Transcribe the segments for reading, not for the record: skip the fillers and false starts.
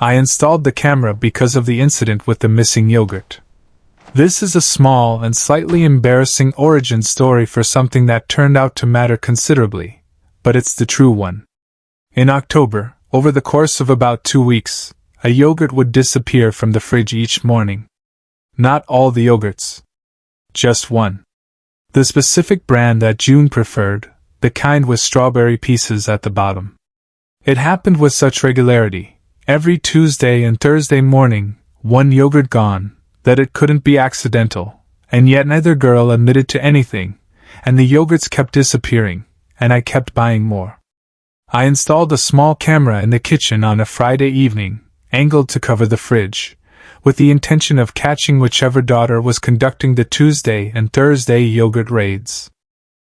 I installed the camera because of the incident with the missing yogurt. This is a small and slightly embarrassing origin story for something that turned out to matter considerably, but it's the true one. In October, over the course of about 2 weeks, a yogurt would disappear from the fridge each morning. Not all the yogurts. Just one. The specific brand that June preferred, the kind with strawberry pieces at the bottom. It happened with such regularity, every Tuesday and Thursday morning, one yogurt gone, that it couldn't be accidental, and yet neither girl admitted to anything, and the yogurts kept disappearing, and I kept buying more. I installed a small camera in the kitchen on a Friday evening, angled to cover the fridge, with the intention of catching whichever daughter was conducting the Tuesday and Thursday yogurt raids.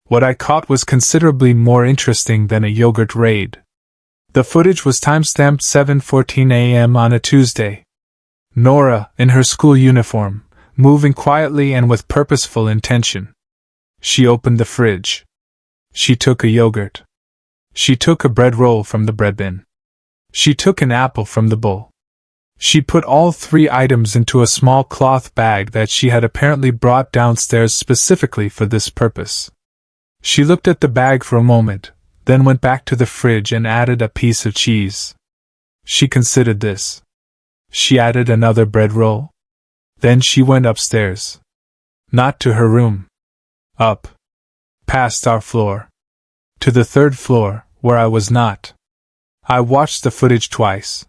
What I caught was considerably more interesting than a yogurt raid. The footage was timestamped 7:14 a.m. on a Tuesday. Nora, in her school uniform, moving quietly and with purposeful intention. She opened the fridge. She took a yogurt. She took a bread roll from the bread bin. She took an apple from the bowl. She put all 3 items into a small cloth bag that she had apparently brought downstairs specifically for this purpose. She looked at the bag for a moment, then went back to the fridge and added a piece of cheese. She considered this. She added another bread roll. Then she went upstairs. Not to her room. Up. Past our floor. To the 3rd floor, where I was not. I watched the footage twice.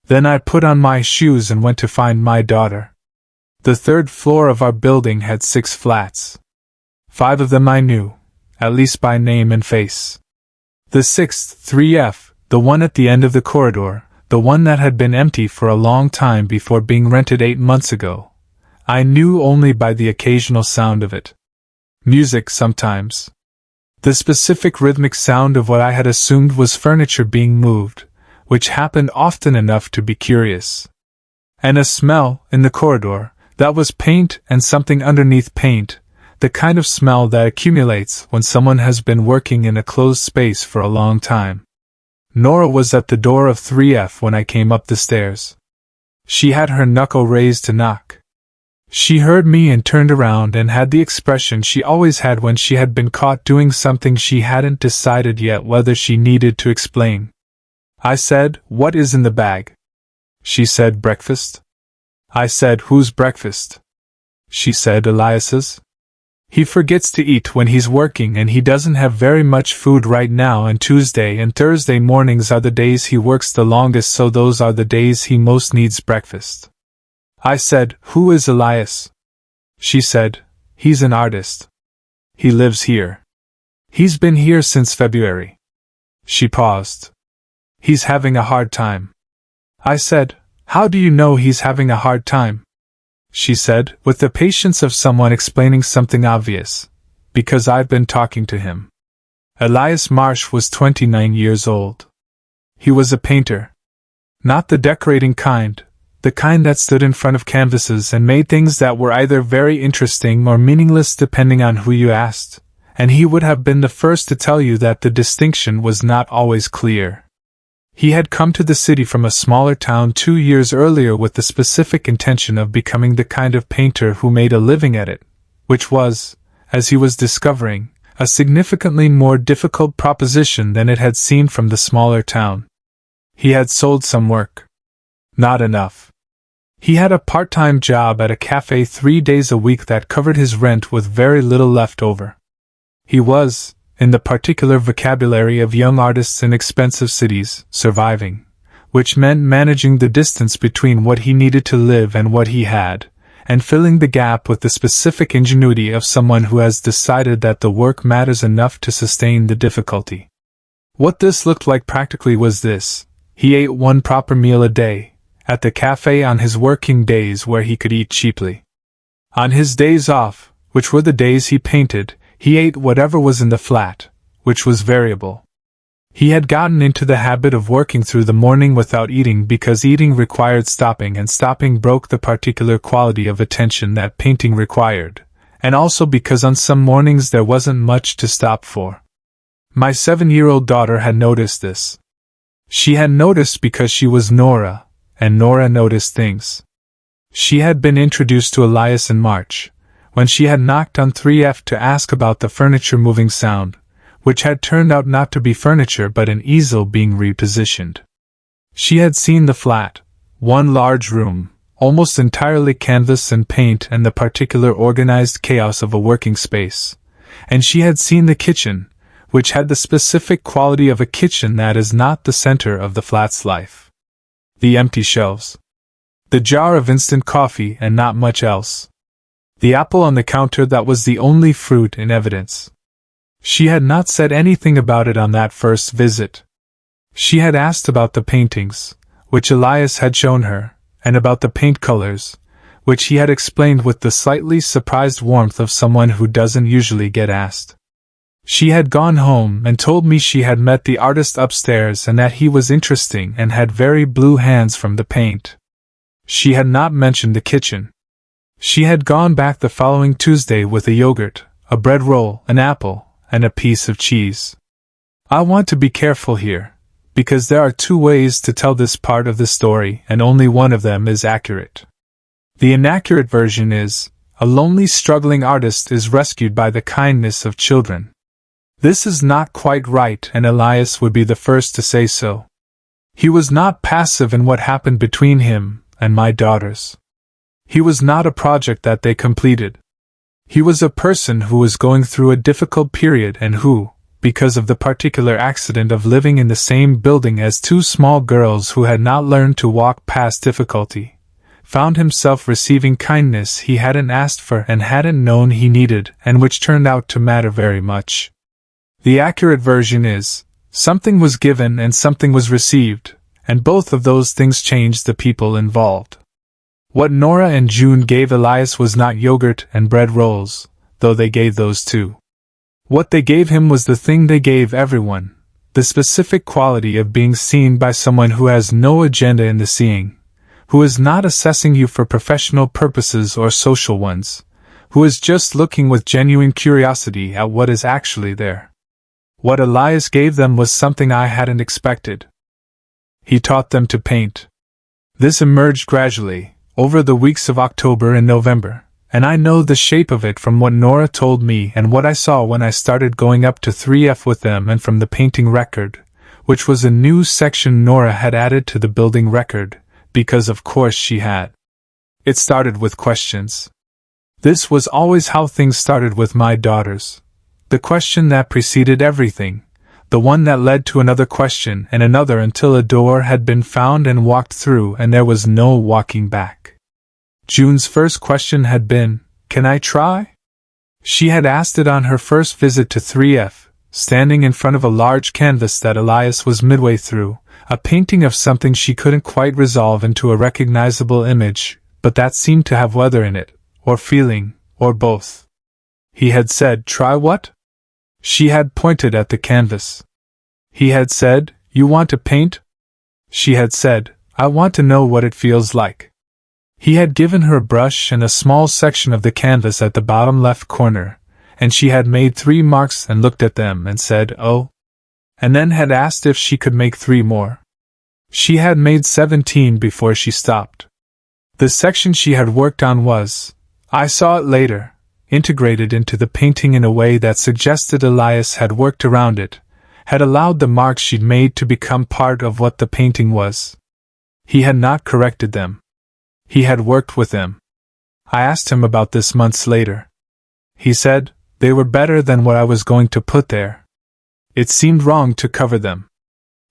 Then I put on my shoes and went to find my daughter. The 3rd floor of our building had 6 flats. 5 of them I knew, at least by name and face. The 6th, 3F, the one at the end of the corridor, the one that had been empty for a long time before being rented 8 months ago, I knew only by the occasional sound of it. Music sometimes. The specific rhythmic sound of what I had assumed was furniture being moved, which happened often enough to be curious. And a smell, in the corridor, that was paint and something underneath paint, the kind of smell that accumulates when someone has been working in a closed space for a long time. Nora was at the door of 3F when I came up the stairs. She had her knuckle raised to knock. She heard me and turned around and had the expression she always had when she had been caught doing something she hadn't decided yet whether she needed to explain. I said, "What is in the bag?" She said, "Breakfast." I said, "Whose breakfast?" She said, "Elias's." He forgets to eat when he's working and he doesn't have very much food right now, and Tuesday and Thursday mornings are the days he works the longest, so those are the days he most needs breakfast. I said, "Who is Elias?" She said, "He's an artist. He lives here. He's been here since February." She paused. "He's having a hard time." I said, "How do you know he's having a hard time?" She said, with the patience of someone explaining something obvious, "Because I've been talking to him." Elias Marsh was 29 years old. He was a painter. Not the decorating kind, the kind that stood in front of canvases and made things that were either very interesting or meaningless depending on who you asked, and he would have been the first to tell you that the distinction was not always clear. He had come to the city from a smaller town 2 years earlier with the specific intention of becoming the kind of painter who made a living at it, which was, as he was discovering, a significantly more difficult proposition than it had seemed from the smaller town. He had sold some work. Not enough. He had a part-time job at a cafe 3 days a week that covered his rent with very little left over. He was, in the particular vocabulary of young artists in expensive cities, surviving, which meant managing the distance between what he needed to live and what he had, and filling the gap with the specific ingenuity of someone who has decided that the work matters enough to sustain the difficulty. What this looked like practically was this: he ate 1 proper meal a day, at the cafe on his working days where he could eat cheaply. On his days off, which were the days he painted, he ate whatever was in the flat, which was variable. He had gotten into the habit of working through the morning without eating because eating required stopping and stopping broke the particular quality of attention that painting required, and also because on some mornings there wasn't much to stop for. My 7-year-old daughter had noticed this. She had noticed because she was Nora, and Nora noticed things. She had been introduced to Elias in March, when she had knocked on 3F to ask about the furniture moving sound, which had turned out not to be furniture but an easel being repositioned. She had seen the flat, one large room, almost entirely canvas and paint and the particular organized chaos of a working space, and she had seen the kitchen, which had the specific quality of a kitchen that is not the center of the flat's life. The empty shelves. The jar of instant coffee and not much else. The apple on the counter that was the only fruit in evidence. She had not said anything about it on that first visit. She had asked about the paintings, which Elias had shown her, and about the paint colors, which he had explained with the slightly surprised warmth of someone who doesn't usually get asked. She had gone home and told me she had met the artist upstairs and that he was interesting and had very blue hands from the paint. She had not mentioned the kitchen. She had gone back the following Tuesday with a yogurt, a bread roll, an apple, and a piece of cheese. I want to be careful here, because there are two ways to tell this part of the story and only one of them is accurate. The inaccurate version is, a lonely struggling artist is rescued by the kindness of children. This is not quite right and Elias would be the first to say so. He was not passive in what happened between him and my daughters. He was not a project that they completed. He was a person who was going through a difficult period and who, because of the particular accident of living in the same building as two small girls who had not learned to walk past difficulty, found himself receiving kindness he hadn't asked for and hadn't known he needed and which turned out to matter very much. The accurate version is, something was given and something was received, and both of those things changed the people involved. What Nora and June gave Elias was not yogurt and bread rolls, though they gave those too. What they gave him was the thing they gave everyone, the specific quality of being seen by someone who has no agenda in the seeing, who is not assessing you for professional purposes or social ones, who is just looking with genuine curiosity at what is actually there. What Elias gave them was something I hadn't expected. He taught them to paint. This emerged gradually, over the weeks of October and November, and I know the shape of it from what Nora told me and what I saw when I started going up to 3F with them and from the painting record, which was a new section Nora had added to the building record, because of course she had. It started with questions. This was always how things started with my daughters. The question that preceded everything, the one that led to another question and another until a door had been found and walked through and there was no walking back. June's first question had been, "Can I try?" She had asked it on her first visit to 3F, standing in front of a large canvas that Elias was midway through, a painting of something she couldn't quite resolve into a recognizable image, but that seemed to have weather in it, or feeling, or both. He had said, "Try what?" She had pointed at the canvas. He had said, "You want to paint?" She had said, "I want to know what it feels like." He had given her a brush and a small section of the canvas at the bottom left corner, and she had made 3 marks and looked at them and said, "Oh," and then had asked if she could make 3 more. She had made 17 before she stopped. The section she had worked on was, I saw it later, integrated into the painting in a way that suggested Elias had worked around it, had allowed the marks she'd made to become part of what the painting was. He had not corrected them. He had worked with them. I asked him about this months later. He said, they were better than what I was going to put there. It seemed wrong to cover them.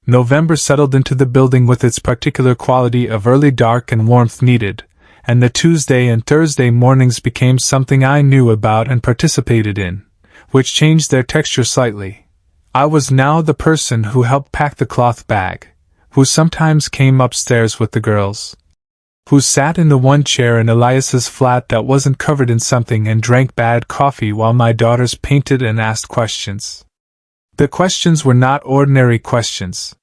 November settled into the building with its particular quality of early dark and warmth needed, and the Tuesday and Thursday mornings became something I knew about and participated in, which changed their texture slightly. I was now the person who helped pack the cloth bag, who sometimes came upstairs with the girls, who sat in the one chair in Elias's flat that wasn't covered in something and drank bad coffee while my daughters painted and asked questions. The questions were not ordinary questions.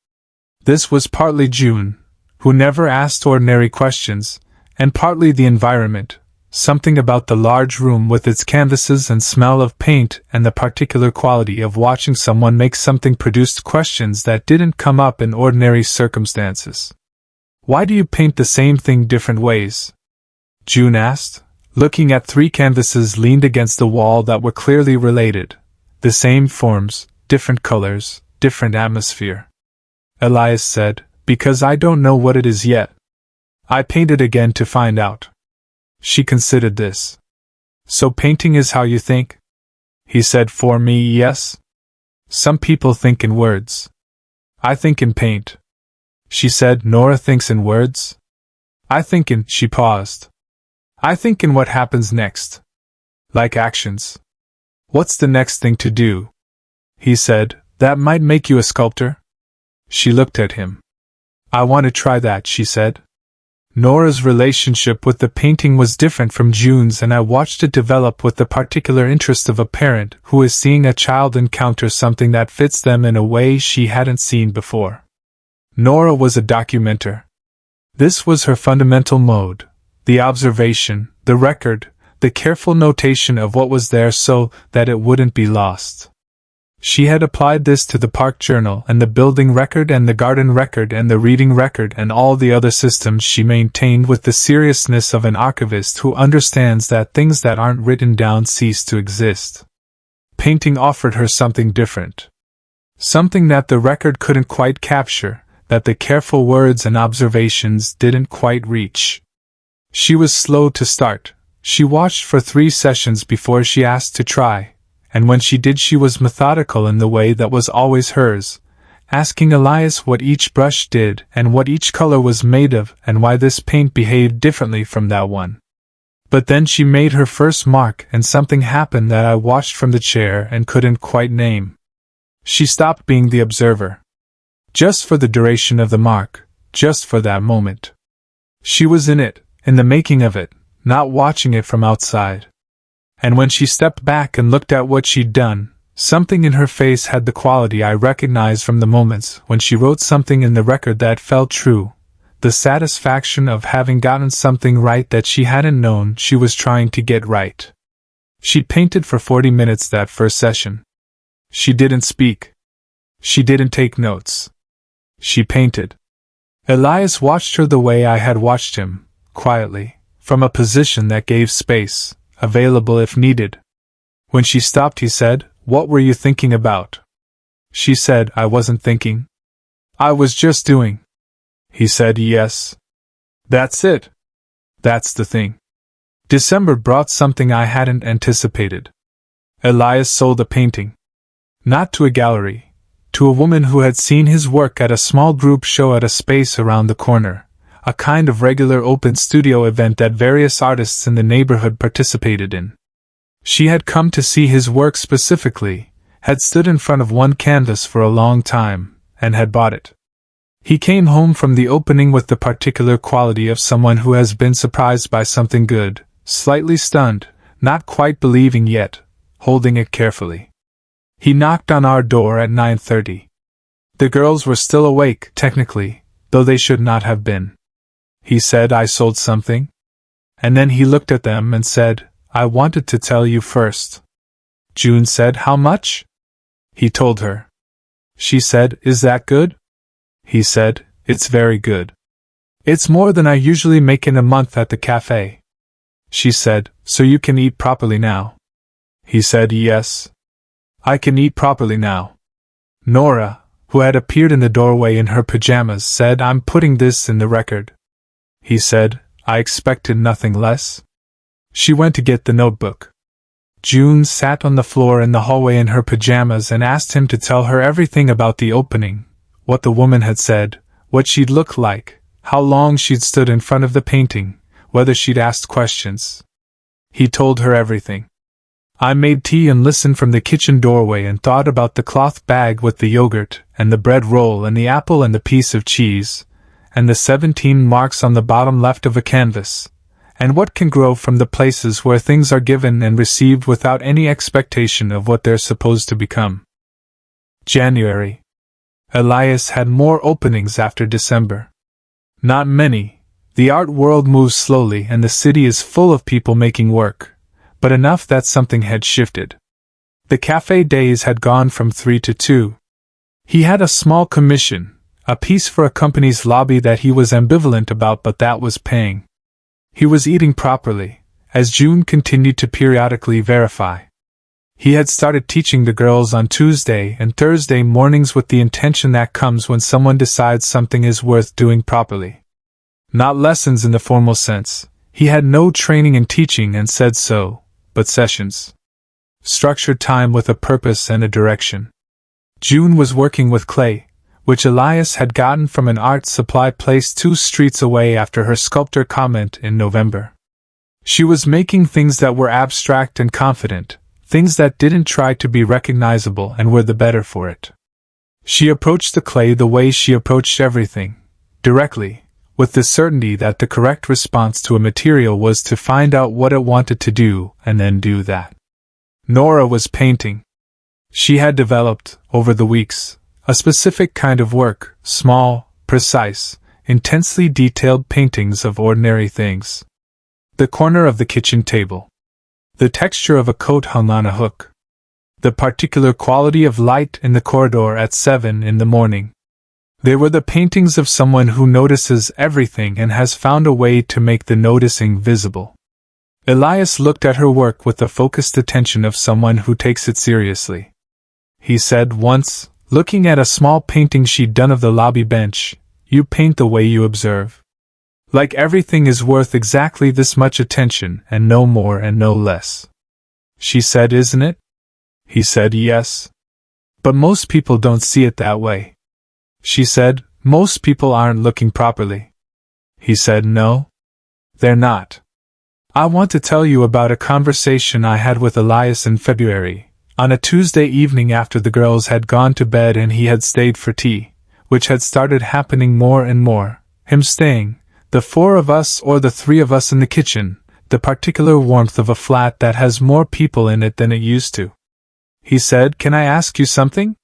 This was partly June, who never asked ordinary questions, and partly the environment, something about the large room with its canvases and smell of paint and the particular quality of watching someone make something produced questions that didn't come up in ordinary circumstances. Why do you paint the same thing different ways? June asked, looking at 3 canvases leaned against the wall that were clearly related. The same forms, different colors, different atmosphere. Elias said, because I don't know what it is yet. I painted again to find out. She considered this. So painting is how you think? He said, for me, yes. Some people think in words. I think in paint. She said, Nora thinks in words? I think in, she paused. I think in what happens next. Like actions. What's the next thing to do? He said, that might make you a sculptor? She looked at him. I want to try that, she said. Nora's relationship with the painting was different from June's, and I watched it develop with the particular interest of a parent who is seeing a child encounter something that fits them in a way she hadn't seen before. Nora was a documenter. This was her fundamental mode, the observation, the record, the careful notation of what was there so that it wouldn't be lost. She had applied this to the park journal and the building record and the garden record and the reading record and all the other systems she maintained with the seriousness of an archivist who understands that things that aren't written down cease to exist. Painting offered her something different. Something that the record couldn't quite capture, that the careful words and observations didn't quite reach. She was slow to start. She watched for 3 sessions before she asked to try. And when she did, she was methodical in the way that was always hers, asking Elias what each brush did and what each color was made of and why this paint behaved differently from that one. But then she made her first mark and something happened that I watched from the chair and couldn't quite name. She stopped being the observer. Just for the duration of the mark, just for that moment. She was in it, in the making of it, not watching it from outside. And when she stepped back and looked at what she'd done, something in her face had the quality I recognized from the moments when she wrote something in the record that felt true, the satisfaction of having gotten something right that she hadn't known she was trying to get right. She'd painted for 40 minutes that first session. She didn't speak. She didn't take notes. She painted. Elias watched her the way I had watched him, quietly, from a position that gave space, available if needed. When she stopped, he said, "What were you thinking about?" She said, "I wasn't thinking. I was just doing." He said, "Yes. That's it. That's the thing." December brought something I hadn't anticipated. Elias sold a painting. Not to a gallery, to a woman who had seen his work at a small group show at a space around the corner, a kind of regular open studio event that various artists in the neighborhood participated in. She had come to see his work specifically, had stood in front of one canvas for a long time, and had bought it. He came home from the opening with the particular quality of someone who has been surprised by something good, slightly stunned, not quite believing yet, holding it carefully. He knocked on our door at 9:30. The girls were still awake, technically, though they should not have been. He said, "I sold something?" And then he looked at them and said, "I wanted to tell you first." June said, "How much?" He told her. She said, "Is that good?" He said, "It's very good. It's more than I usually make in a month at the cafe." She said, "So you can eat properly now?" He said, "Yes. I can eat properly now." Nora, who had appeared in the doorway in her pajamas, said, "I'm putting this in the record." He said, "I expected nothing less." She went to get the notebook. June sat on the floor in the hallway in her pajamas and asked him to tell her everything about the opening, what the woman had said, what she'd looked like, how long she'd stood in front of the painting, whether she'd asked questions. He told her everything. I made tea and listened from the kitchen doorway and thought about the cloth bag with the yogurt, and the bread roll and the apple and the piece of cheese, and the 17 marks on the bottom left of a canvas, and what can grow from the places where things are given and received without any expectation of what they're supposed to become. January. Elias had more openings after December. Not many. The art world moves slowly and the city is full of people making work, but enough that something had shifted. The cafe days had gone from 3 to 2. He had a small commission, A piece for a company's lobby that he was ambivalent about, but that was paying. He was eating properly, as June continued to periodically verify. He had started teaching the girls on Tuesday and Thursday mornings with the intention that comes when someone decides something is worth doing properly. Not lessons in the formal sense. He had no training in teaching and said so, but sessions. Structured time with a purpose and a direction. June was working with clay, which Elias had gotten from an art supply place 2 streets away after her sculptor comment in November. She was making things that were abstract and confident, things that didn't try to be recognizable and were the better for it. She approached the clay the way she approached everything, directly, with the certainty that the correct response to a material was to find out what it wanted to do and then do that. Nora was painting. She had developed, over the weeks, a specific kind of work, small, precise, intensely detailed paintings of ordinary things. The corner of the kitchen table. The texture of a coat hung on a hook. The particular quality of light in the corridor at 7 in the morning. They were the paintings of someone who notices everything and has found a way to make the noticing visible. Elias looked at her work with the focused attention of someone who takes it seriously. He said once, looking at a small painting she'd done of the lobby bench, "You paint the way you observe. Like everything is worth exactly this much attention and no more and no less." She said, "Isn't it?" He said, "Yes. But most people don't see it that way." She said, "Most people aren't looking properly." He said, "No. They're not. I want to tell you about a conversation I had with Elias in February, on a Tuesday evening after the girls had gone to bed and he had stayed for tea, which had started happening more and more, him staying, the 4 of us or the 3 of us in the kitchen, the particular warmth of a flat that has more people in it than it used to. He said, "Can I ask you something?"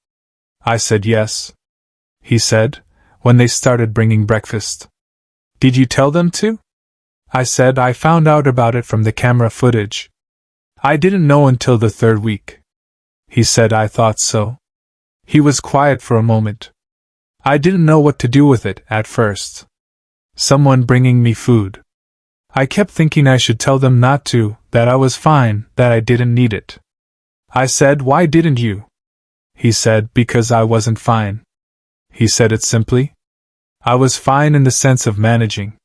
I said yes. He said, when they started bringing breakfast. "Did you tell them to?" I said I found out about it from the camera footage. I didn't know until the 3rd week. He said I thought so. He was quiet for a moment. I didn't know what to do with it at first. Someone bringing me food. I kept thinking I should tell them not to, that I was fine, that I didn't need it. I said, "Why didn't you?" He said, "Because I wasn't fine." He said it simply. I was fine in the sense of managing.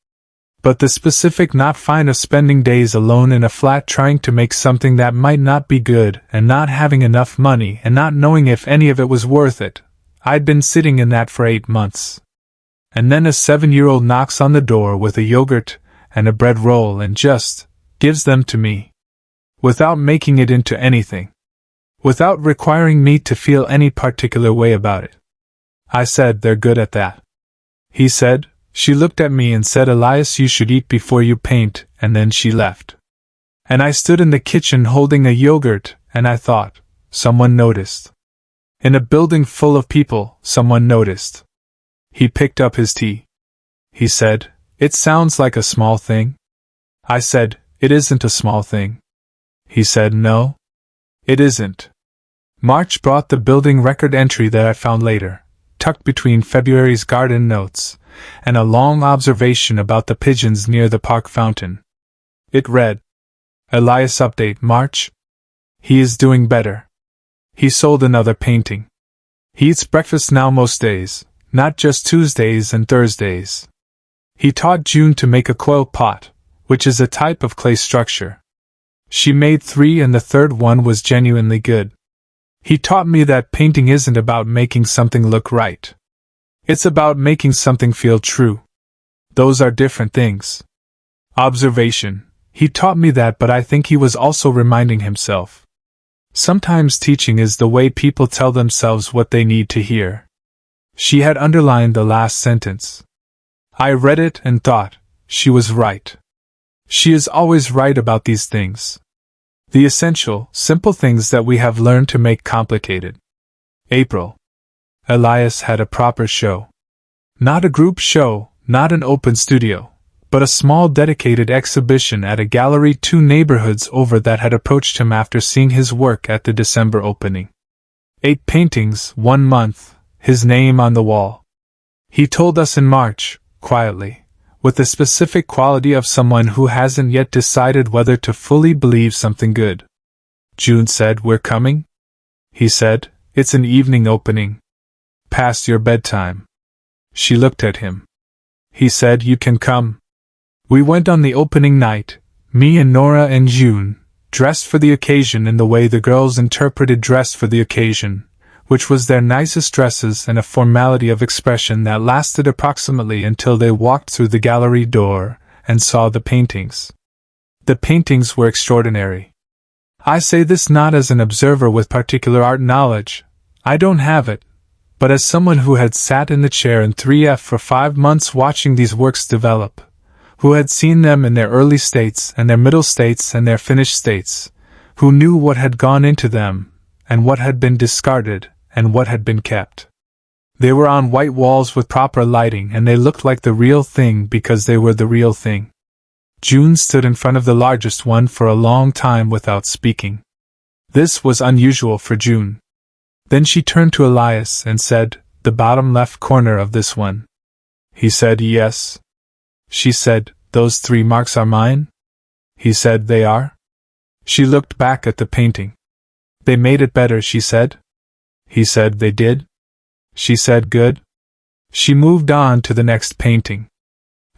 But the specific not fine of spending days alone in a flat trying to make something that might not be good and not having enough money and not knowing if any of it was worth it, I'd been sitting in that for 8 months. And then a 7-year-old knocks on the door with a yogurt and a bread roll and just gives them to me. Without making it into anything. Without requiring me to feel any particular way about it. I said, "They're good at that." He said, "She looked at me and said, Elias, you should eat before you paint," and then she left. And I stood in the kitchen holding a yogurt, and I thought, someone noticed. In a building full of people, someone noticed. He picked up his tea. He said, "It sounds like a small thing." I said, "It isn't a small thing." He said, "No, it isn't." March brought the building record entry that I found later, tucked between February's garden notes, and a long observation about the pigeons near the park fountain. It read, "Elias update March. He is doing better. He sold another painting. He eats breakfast now most days, not just Tuesdays and Thursdays. He taught June to make a coil pot, which is a type of clay structure. She made 3 and the 3rd one was genuinely good. He taught me that painting isn't about making something look right. It's about making something feel true. Those are different things." Observation. He taught me that, but I think he was also reminding himself. Sometimes teaching is the way people tell themselves what they need to hear. She had underlined the last sentence. I read it and thought, she was right. She is always right about these things. The essential, simple things that we have learned to make complicated. April. Elias had a proper show. Not a group show, not an open studio, but a small dedicated exhibition at a gallery 2 neighborhoods over that had approached him after seeing his work at the December opening. 8 paintings, 1 month, his name on the wall. He told us in March, quietly, with the specific quality of someone who hasn't yet decided whether to fully believe something good. June said, "We're coming?" He said, "It's an evening opening. Past your bedtime." She looked at him. He said, "You can come." We went on the opening night, me and Nora and June, dressed for the occasion in the way the girls interpreted dress for the occasion, which was their nicest dresses and a formality of expression that lasted approximately until they walked through the gallery door and saw the paintings. The paintings were extraordinary. I say this not as an observer with particular art knowledge, I don't have it, but as someone who had sat in the chair in 3F for 5 months watching these works develop, who had seen them in their early states and their middle states and their finished states, who knew what had gone into them, and what had been discarded, and what had been kept. They were on white walls with proper lighting, and they looked like the real thing because they were the real thing. June stood in front of the largest one for a long time without speaking. This was unusual for June. Then she turned to Elias and said, "The bottom left corner of this one." He said, "Yes." She said, "Those 3 marks are mine?" He said, "They are." She looked back at the painting. "They made it better," she said. He said, "They did?" She said, "Good." She moved on to the next painting.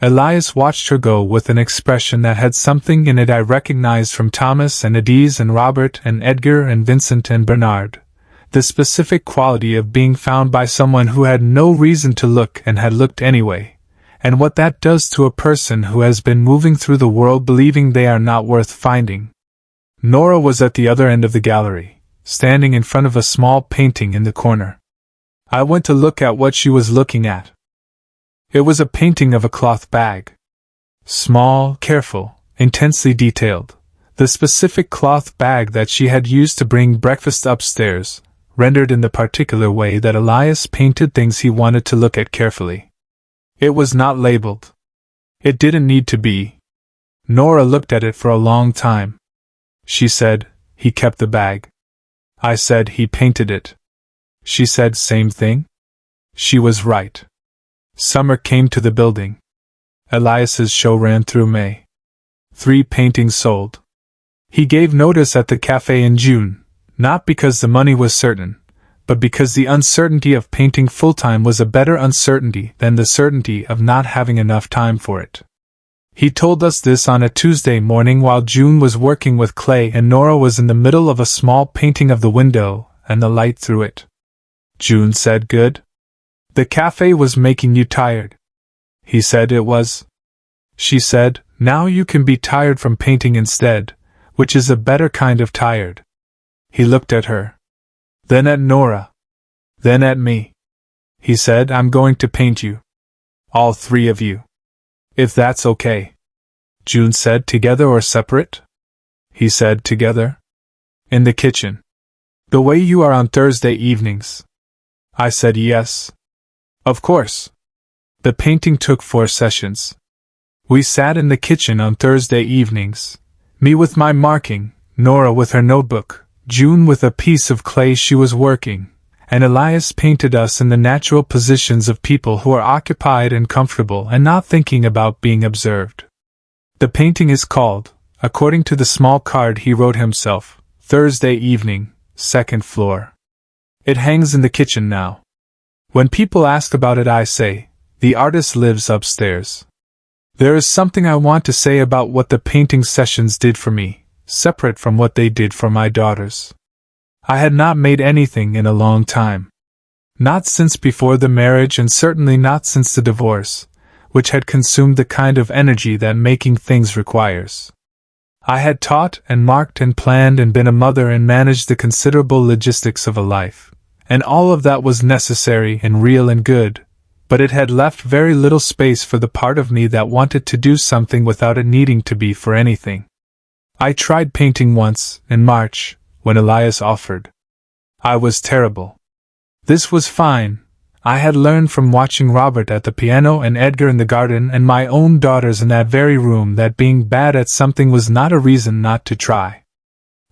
Elias watched her go with an expression that had something in it I recognized from Thomas and Adiz and Robert and Edgar and Vincent and Bernard, the specific quality of being found by someone who had no reason to look and had looked anyway, and what that does to a person who has been moving through the world believing they are not worth finding. Nora was at the other end of the gallery, standing in front of a small painting in the corner. I went to look at what she was looking at. It was a painting of a cloth bag. Small, careful, intensely detailed, the specific cloth bag that she had used to bring breakfast upstairs, rendered in the particular way that Elias painted things he wanted to look at carefully. It was not labeled. It didn't need to be. Nora looked at it for a long time. She said, "He kept the bag." I said, "He painted it." She said, "Same thing?" She was right. Summer came to the building. Elias's show ran through May. 3 paintings sold. He gave notice at the cafe in June, not because the money was certain, but because the uncertainty of painting full-time was a better uncertainty than the certainty of not having enough time for it. He told us this on a Tuesday morning while June was working with clay and Nora was in the middle of a small painting of the window and the light through it. June said, "Good? The cafe was making you tired." He said it was. She said, "Now you can be tired from painting instead, which is a better kind of tired." He looked at her. Then at Nora. Then at me. He said, "I'm going to paint you. All 3 of you. If that's okay." June said, "Together or separate?" He said, "Together. In the kitchen. The way you are on Thursday evenings." I said, "Yes. Of course." The painting took 4 sessions. We sat in the kitchen on Thursday evenings, me with my marking, Nora with her notebook, June with a piece of clay she was working, and Elias painted us in the natural positions of people who are occupied and comfortable and not thinking about being observed. The painting is called, according to the small card he wrote himself, Thursday Evening, 2nd floor. It hangs in the kitchen now. When people ask about it I say, the artist lives upstairs. There is something I want to say about what the painting sessions did for me, separate from what they did for my daughters. I had not made anything in a long time. Not since before the marriage and certainly not since the divorce, which had consumed the kind of energy that making things requires. I had taught and marked and planned and been a mother and managed the considerable logistics of a life, and all of that was necessary and real and good, but it had left very little space for the part of me that wanted to do something without it needing to be for anything. I tried painting once, in March, when Elias offered. I was terrible. This was fine. I had learned from watching Robert at the piano and Edgar in the garden and my own daughters in that very room that being bad at something was not a reason not to try.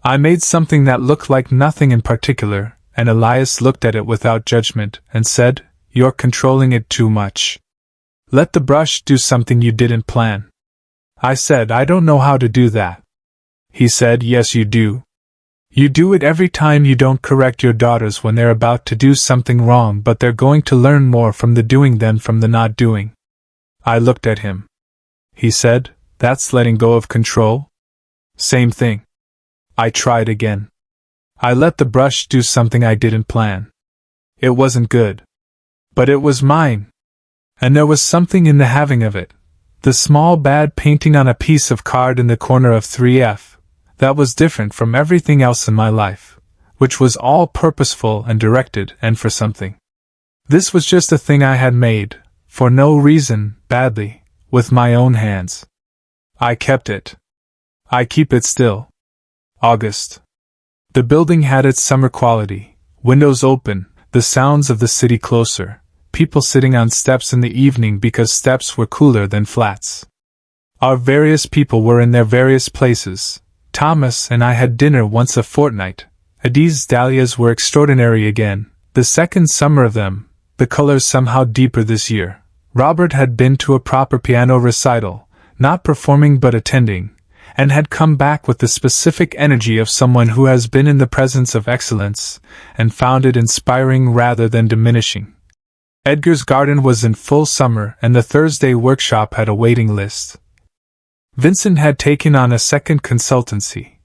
I made something that looked like nothing in particular, and Elias looked at it without judgment and said, You're controlling it too much. Let the brush do something you didn't plan. I said, I don't know how to do that. He said, yes you do. You do it every time you don't correct your daughters when they're about to do something wrong, but they're going to learn more from the doing than from the not doing. I looked at him. He said, that's letting go of control? Same thing. I tried again. I let the brush do something I didn't plan. It wasn't good. But it was mine. And there was something in the having of it. The small bad painting on a piece of card in the corner of 3F. That was different from everything else in my life, which was all purposeful and directed and for something. This was just a thing I had made, for no reason, badly, with my own hands. I kept it. I keep it still. August. The building had its summer quality, windows open, the sounds of the city closer, people sitting on steps in the evening because steps were cooler than flats. Our various people were in their various places. Thomas and I had dinner once a fortnight. Adi's dahlias were extraordinary again, the second summer of them, the colors somehow deeper this year. Robert had been to a proper piano recital, not performing but attending, and had come back with the specific energy of someone who has been in the presence of excellence, and found it inspiring rather than diminishing. Edgar's garden was in full summer, and the Thursday workshop had a waiting list. Vincent had taken on a second consultancy.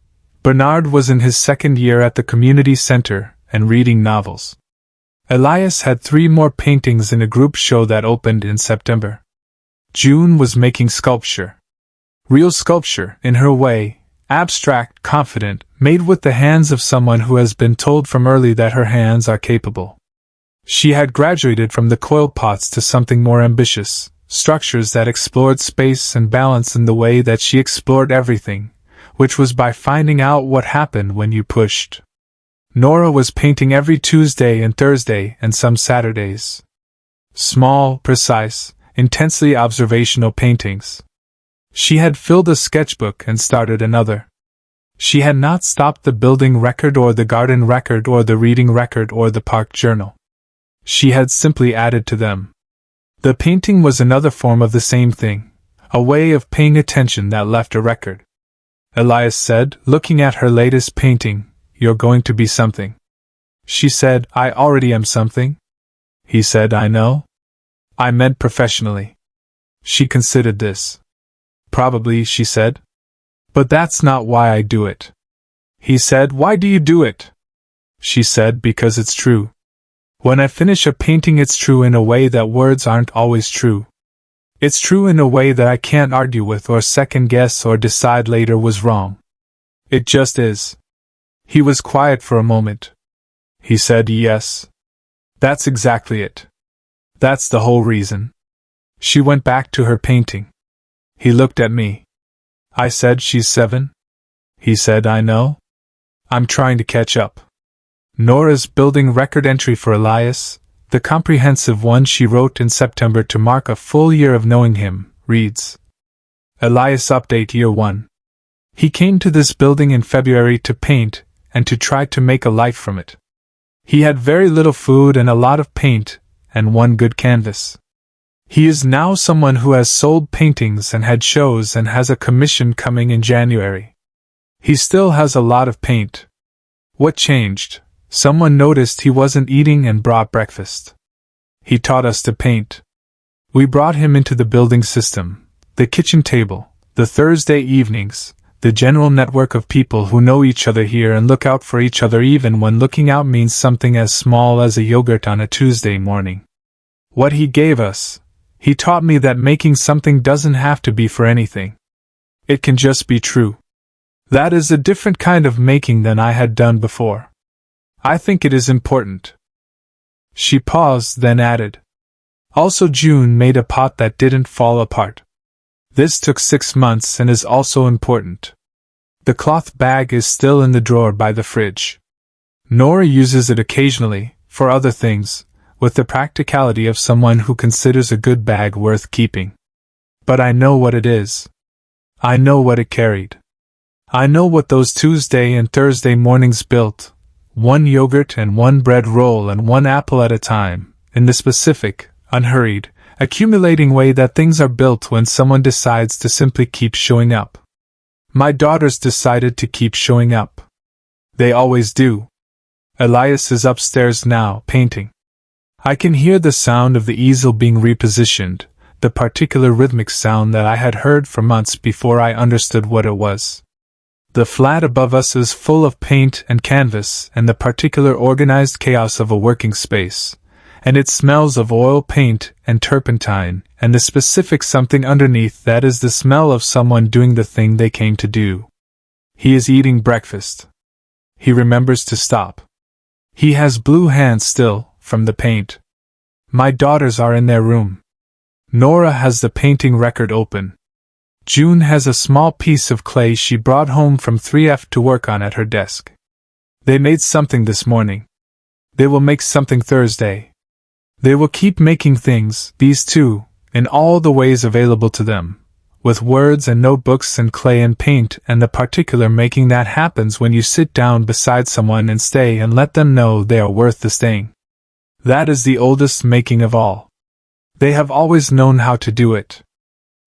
Bernard was in his second year at the community center and reading novels. Elias had 3 more paintings in a group show that opened in September. June was making sculpture. Real sculpture, in her way, abstract, confident, made with the hands of someone who has been told from early that her hands are capable. She had graduated from the coil pots to something more ambitious. Structures that explored space and balance in the way that she explored everything, which was by finding out what happened when you pushed. Nora was painting every Tuesday and Thursday and some Saturdays. Small, precise, intensely observational paintings. She had filled a sketchbook and started another. She had not stopped the building record or the garden record or the reading record or the park journal. She had simply added to them. The painting was another form of the same thing, a way of paying attention that left a record. Elias said, looking at her latest painting, you're going to be something. She said, I already am something. He said, I know. I meant professionally. She considered this. Probably, she said. But that's not why I do it. He said, why do you do it? She said, because it's true. When I finish a painting, it's true in a way that words aren't always true. It's true in a way that I can't argue with or second guess or decide later was wrong. It just is. He was quiet for a moment. He said, yes. That's exactly it. That's the whole reason. She went back to her painting. He looked at me. I said, she's 7? He said, I know. I'm trying to catch up. Nora's building record entry for Elias, the comprehensive one she wrote in September to mark a full year of knowing him, reads: Elias update year 1. He came to this building in February to paint, and to try to make a life from it. He had very little food and a lot of paint, and 1 good canvas. He is now someone who has sold paintings and had shows and has a commission coming in January. He still has a lot of paint. What changed? Someone noticed he wasn't eating and brought breakfast. He taught us to paint. We brought him into the building system, the kitchen table, the Thursday evenings, the general network of people who know each other here and look out for each other even when looking out means something as small as a yogurt on a Tuesday morning. What he gave us, he taught me that making something doesn't have to be for anything. It can just be true. That is a different kind of making than I had done before. I think it is important. She paused, then added. Also, June made a pot that didn't fall apart. This took 6 months and is also important. The cloth bag is still in the drawer by the fridge. Nora uses it occasionally, for other things, with the practicality of someone who considers a good bag worth keeping. But I know what it is. I know what it carried. I know what those Tuesday and Thursday mornings built. 1 yogurt and 1 bread roll and 1 apple at a time, in the specific, unhurried, accumulating way that things are built when someone decides to simply keep showing up. My daughters decided to keep showing up. They always do. Elias is upstairs now, painting. I can hear the sound of the easel being repositioned, the particular rhythmic sound that I had heard for months before I understood what it was. The flat above us is full of paint and canvas and the particular organized chaos of a working space, and it smells of oil paint and turpentine, and the specific something underneath that is the smell of someone doing the thing they came to do. He is eating breakfast. He remembers to stop. He has blue hands still, from the paint. My daughters are in their room. Nora has the painting record open. June has a small piece of clay she brought home from 3F to work on at her desk. They made something this morning. They will make something Thursday. They will keep making things, these two, in all the ways available to them, with words and notebooks and clay and paint, and the particular making that happens when you sit down beside someone and stay and let them know they are worth the staying. That is the oldest making of all. They have always known how to do it.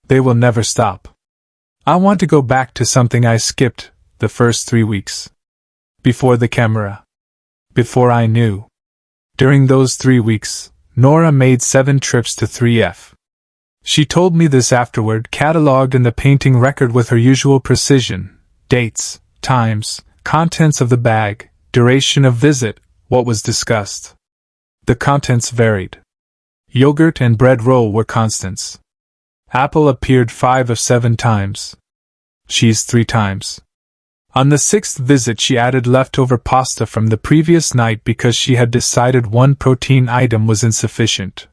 They will never stop. I want to go back to something I skipped the first 3 weeks. Before the camera. Before I knew. During those 3 weeks, Nora made 7 trips to 3F. She told me this afterward, catalogued in the painting record with her usual precision: dates, times, contents of the bag, duration of visit, what was discussed. The contents varied. Yogurt and bread roll were constants. Apple appeared 5 of 7 times. Cheese 3 times. On the 6th visit she added leftover pasta from the previous night because she had decided one protein item was insufficient.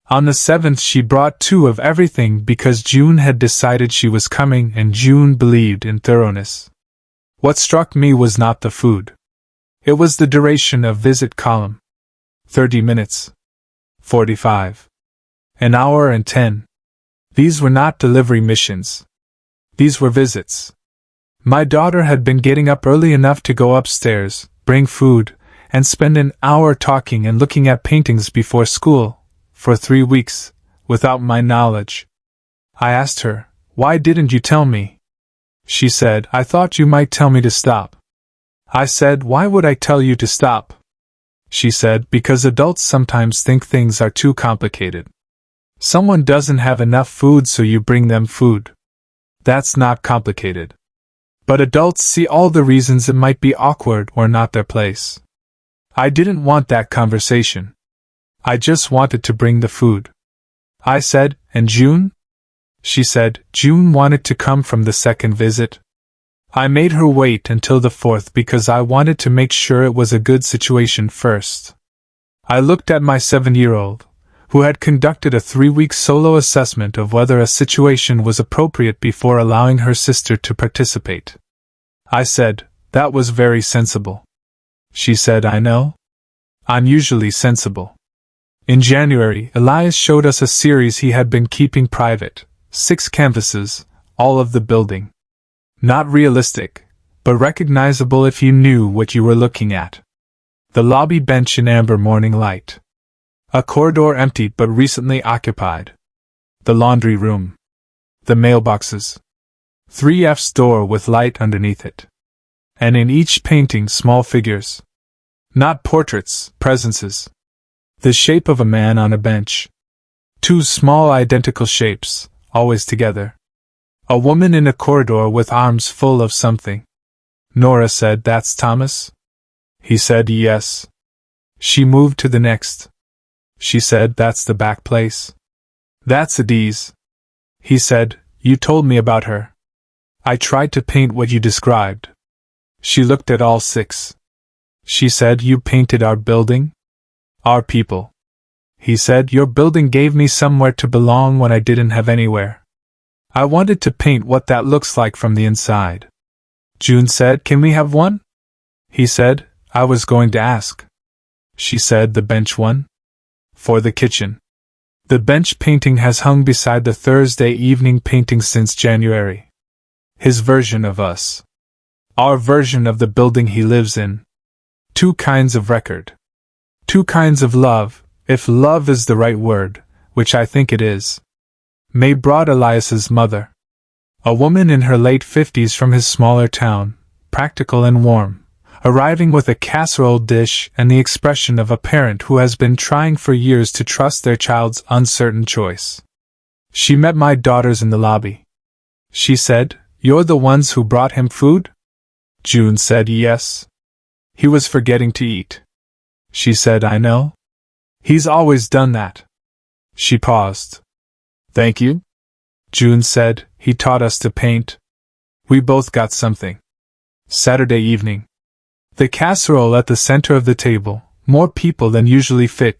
On the 7th she brought 2 of everything because June had decided she was coming and June believed in thoroughness. What struck me was not the food. It was the duration of visit column. 30 minutes. 45. An hour and 10. These were not delivery missions. These were visits. My daughter had been getting up early enough to go upstairs, bring food, and spend an hour talking and looking at paintings before school, for 3 weeks, without my knowledge. I asked her, "Why didn't you tell me?" She said, "I thought you might tell me to stop." I said, "Why would I tell you to stop?" She said, "Because adults sometimes think things are too complicated. Someone doesn't have enough food so you bring them food. That's not complicated. But adults see all the reasons it might be awkward or not their place." I didn't want that conversation. I just wanted to bring the food. I said, "And June?" She said, "June wanted to come from the 2nd visit." I made her wait until the 4th because I wanted to make sure it was a good situation first. I looked at my 7-year-old, who had conducted a 3-week solo assessment of whether a situation was appropriate before allowing her sister to participate. I said, "That was very sensible." She said, "I know. I'm usually sensible." In January, Elias showed us a series he had been keeping private, 6 canvases, all of the building. Not realistic, but recognizable if you knew what you were looking at. The lobby bench in amber morning light. A corridor emptied but recently occupied. The laundry room. The mailboxes. 3F's door with light underneath it. And in each painting small figures. Not portraits, presences. The shape of a man on a bench. 2 small identical shapes, always together. A woman in a corridor with arms full of something. Nora said, "That's Thomas?" He said, "Yes." She moved to the next. She said, "That's the back place." "That's Adiz." He said, "You told me about her." I tried to paint what you described. She looked at all 6. She said, "You painted our building?" "Our people." He said, "Your building gave me somewhere to belong when I didn't have anywhere. I wanted to paint what that looks like from the inside." June said, "Can we have one?" He said, "I was going to ask." She said, "The bench one?" "For the kitchen." The bench painting has hung beside the Thursday evening painting since January. His version of us. Our version of the building he lives in. 2 kinds of record. 2 kinds of love, if love is the right word, which I think it is. May brought Elias's mother. A woman in her late 50s from his smaller town, practical and warm, arriving with a casserole dish and the expression of a parent who has been trying for years to trust their child's uncertain choice. She met my daughters in the lobby. She said, "You're the ones who brought him food?" June said yes. "He was forgetting to eat." She said, "I know. He's always done that." She paused. "Thank you?" June said, "He taught us to paint." We both got something. Saturday evening. The casserole at the center of the table, more people than usually fit.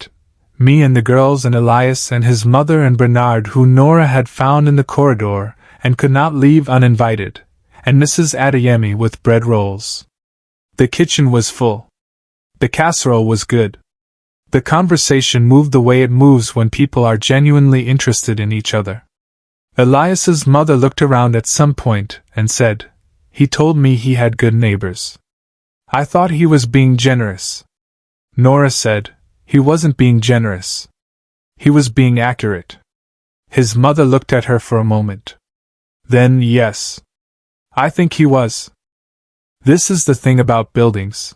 Me and the girls and Elias and his mother and Bernard, who Nora had found in the corridor and could not leave uninvited, and Mrs. Adeyemi with bread rolls. The kitchen was full. The casserole was good. The conversation moved the way it moves when people are genuinely interested in each other. Elias's mother looked around at some point and said, "He told me he had good neighbors. I thought he was being generous." Nora said, "He wasn't being generous. He was being accurate." His mother looked at her for a moment. Then, yes. I think he was. This is the thing about buildings.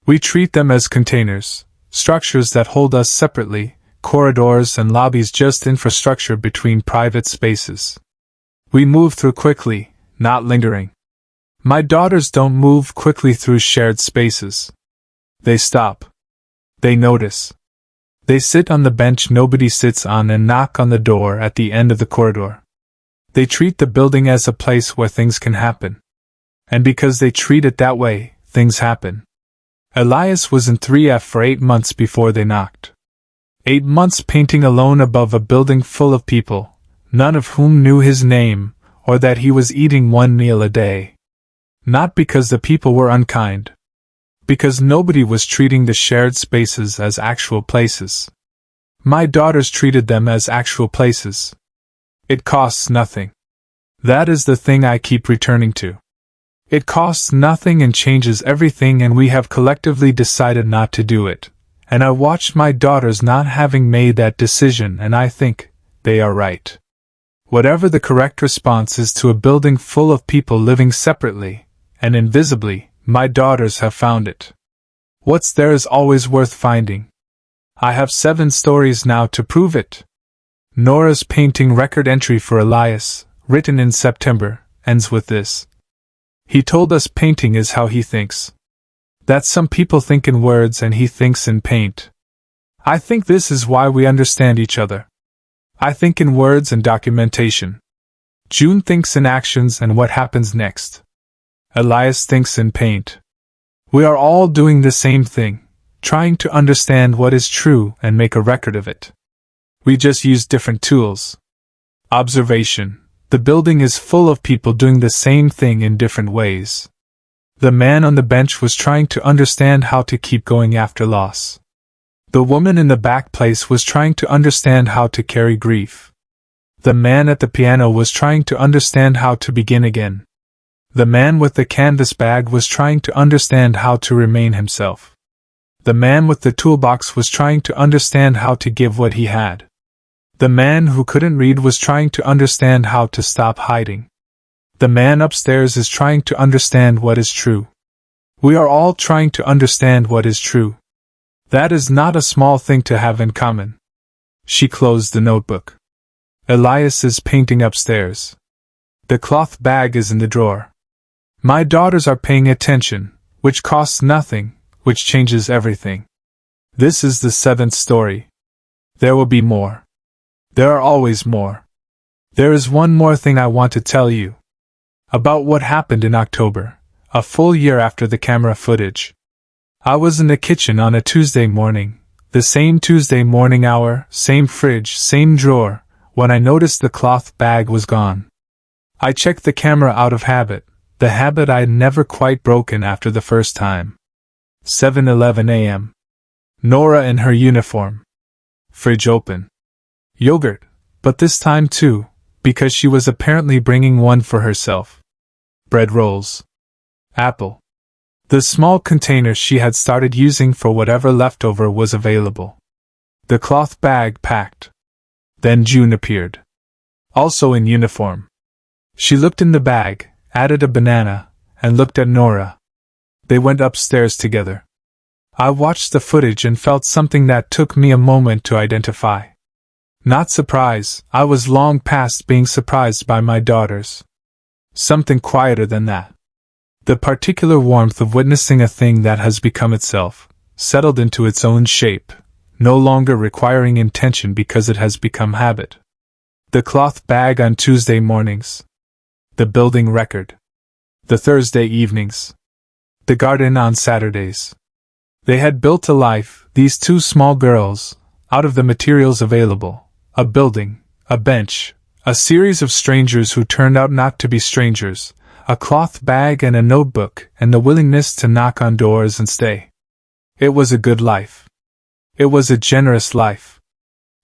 We treat them as containers, structures that hold us separately, corridors and lobbies just infrastructure between private spaces. We move through quickly, not lingering. My daughters don't move quickly through shared spaces. They stop. They notice. They sit on the bench nobody sits on and knock on the door at the end of the corridor. They treat the building as a place where things can happen. And because they treat it that way, things happen. Elias was in 3F for 8 months before they knocked. 8 months painting alone above a building full of people, none of whom knew his name, or that he was eating one meal a day. Not because the people were unkind. Because nobody was treating the shared spaces as actual places. My daughters treated them as actual places. It costs nothing. That is the thing I keep returning to. It costs nothing and changes everything, and we have collectively decided not to do it. And I watched my daughters not having made that decision, and I think they are right. Whatever the correct response is to a building full of people living separately and invisibly, my daughters have found it. What's there is always worth finding. I have 7 stories now to prove it. Nora's painting record entry for Elias, written in September, ends with this. He told us painting is how he thinks. That some people think in words and he thinks in paint. I think this is why we understand each other. I think in words and documentation. June thinks in actions and what happens next. Elias thinks in paint. We are all doing the same thing, trying to understand what is true and make a record of it. We just use different tools. Observation. The building is full of people doing the same thing in different ways. The man on the bench was trying to understand how to keep going after loss. The woman in the back place was trying to understand how to carry grief. The man at the piano was trying to understand how to begin again. The man with the canvas bag was trying to understand how to remain himself. The man with the toolbox was trying to understand how to give what he had. The man who couldn't read was trying to understand how to stop hiding. The man upstairs is trying to understand what is true. We are all trying to understand what is true. That is not a small thing to have in common. She closed the notebook. Elias is painting upstairs. The cloth bag is in the drawer. My daughters are paying attention, which costs nothing, which changes everything. This is the 7th story. There will be more. There are always more. There is one more thing I want to tell you. About what happened in October, a full year after the camera footage. I was in the kitchen on a Tuesday morning, the same Tuesday morning hour, same fridge, same drawer, when I noticed the cloth bag was gone. I checked the camera out of habit, the habit I had never quite broken after the first time. 7:11 a.m. Nora in her uniform. Fridge open. Yogurt, but this time too, because she was apparently bringing one for herself. Bread rolls. Apple. The small container she had started using for whatever leftover was available. The cloth bag packed. Then June appeared. Also in uniform. She looked in the bag, added a banana, and looked at Nora. They went upstairs together. I watched the footage and felt something that took me a moment to identify. Not surprise, I was long past being surprised by my daughters. Something quieter than that. The particular warmth of witnessing a thing that has become itself, settled into its own shape, no longer requiring intention because it has become habit. The cloth bag on Tuesday mornings. The building record. The Thursday evenings. The garden on Saturdays. They had built a life, these two small girls, out of the materials available. A building, a bench, a series of strangers who turned out not to be strangers, a cloth bag and a notebook, and the willingness to knock on doors and stay. It was a good life. It was a generous life.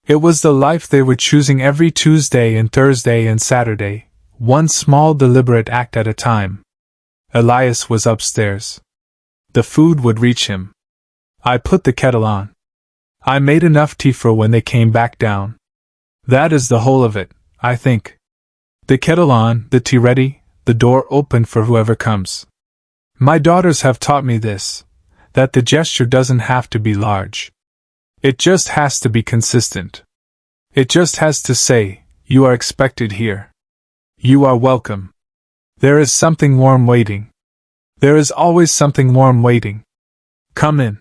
It was the life they were choosing every Tuesday and Thursday and Saturday, one small deliberate act at a time. Elias was upstairs. The food would reach him. I put the kettle on. I made enough tea for when they came back down. That is the whole of it, I think. The kettle on, the tea ready, the door open for whoever comes. My daughters have taught me this, that the gesture doesn't have to be large. It just has to be consistent. It just has to say, you are expected here. You are welcome. There is something warm waiting. There is always something warm waiting. Come in.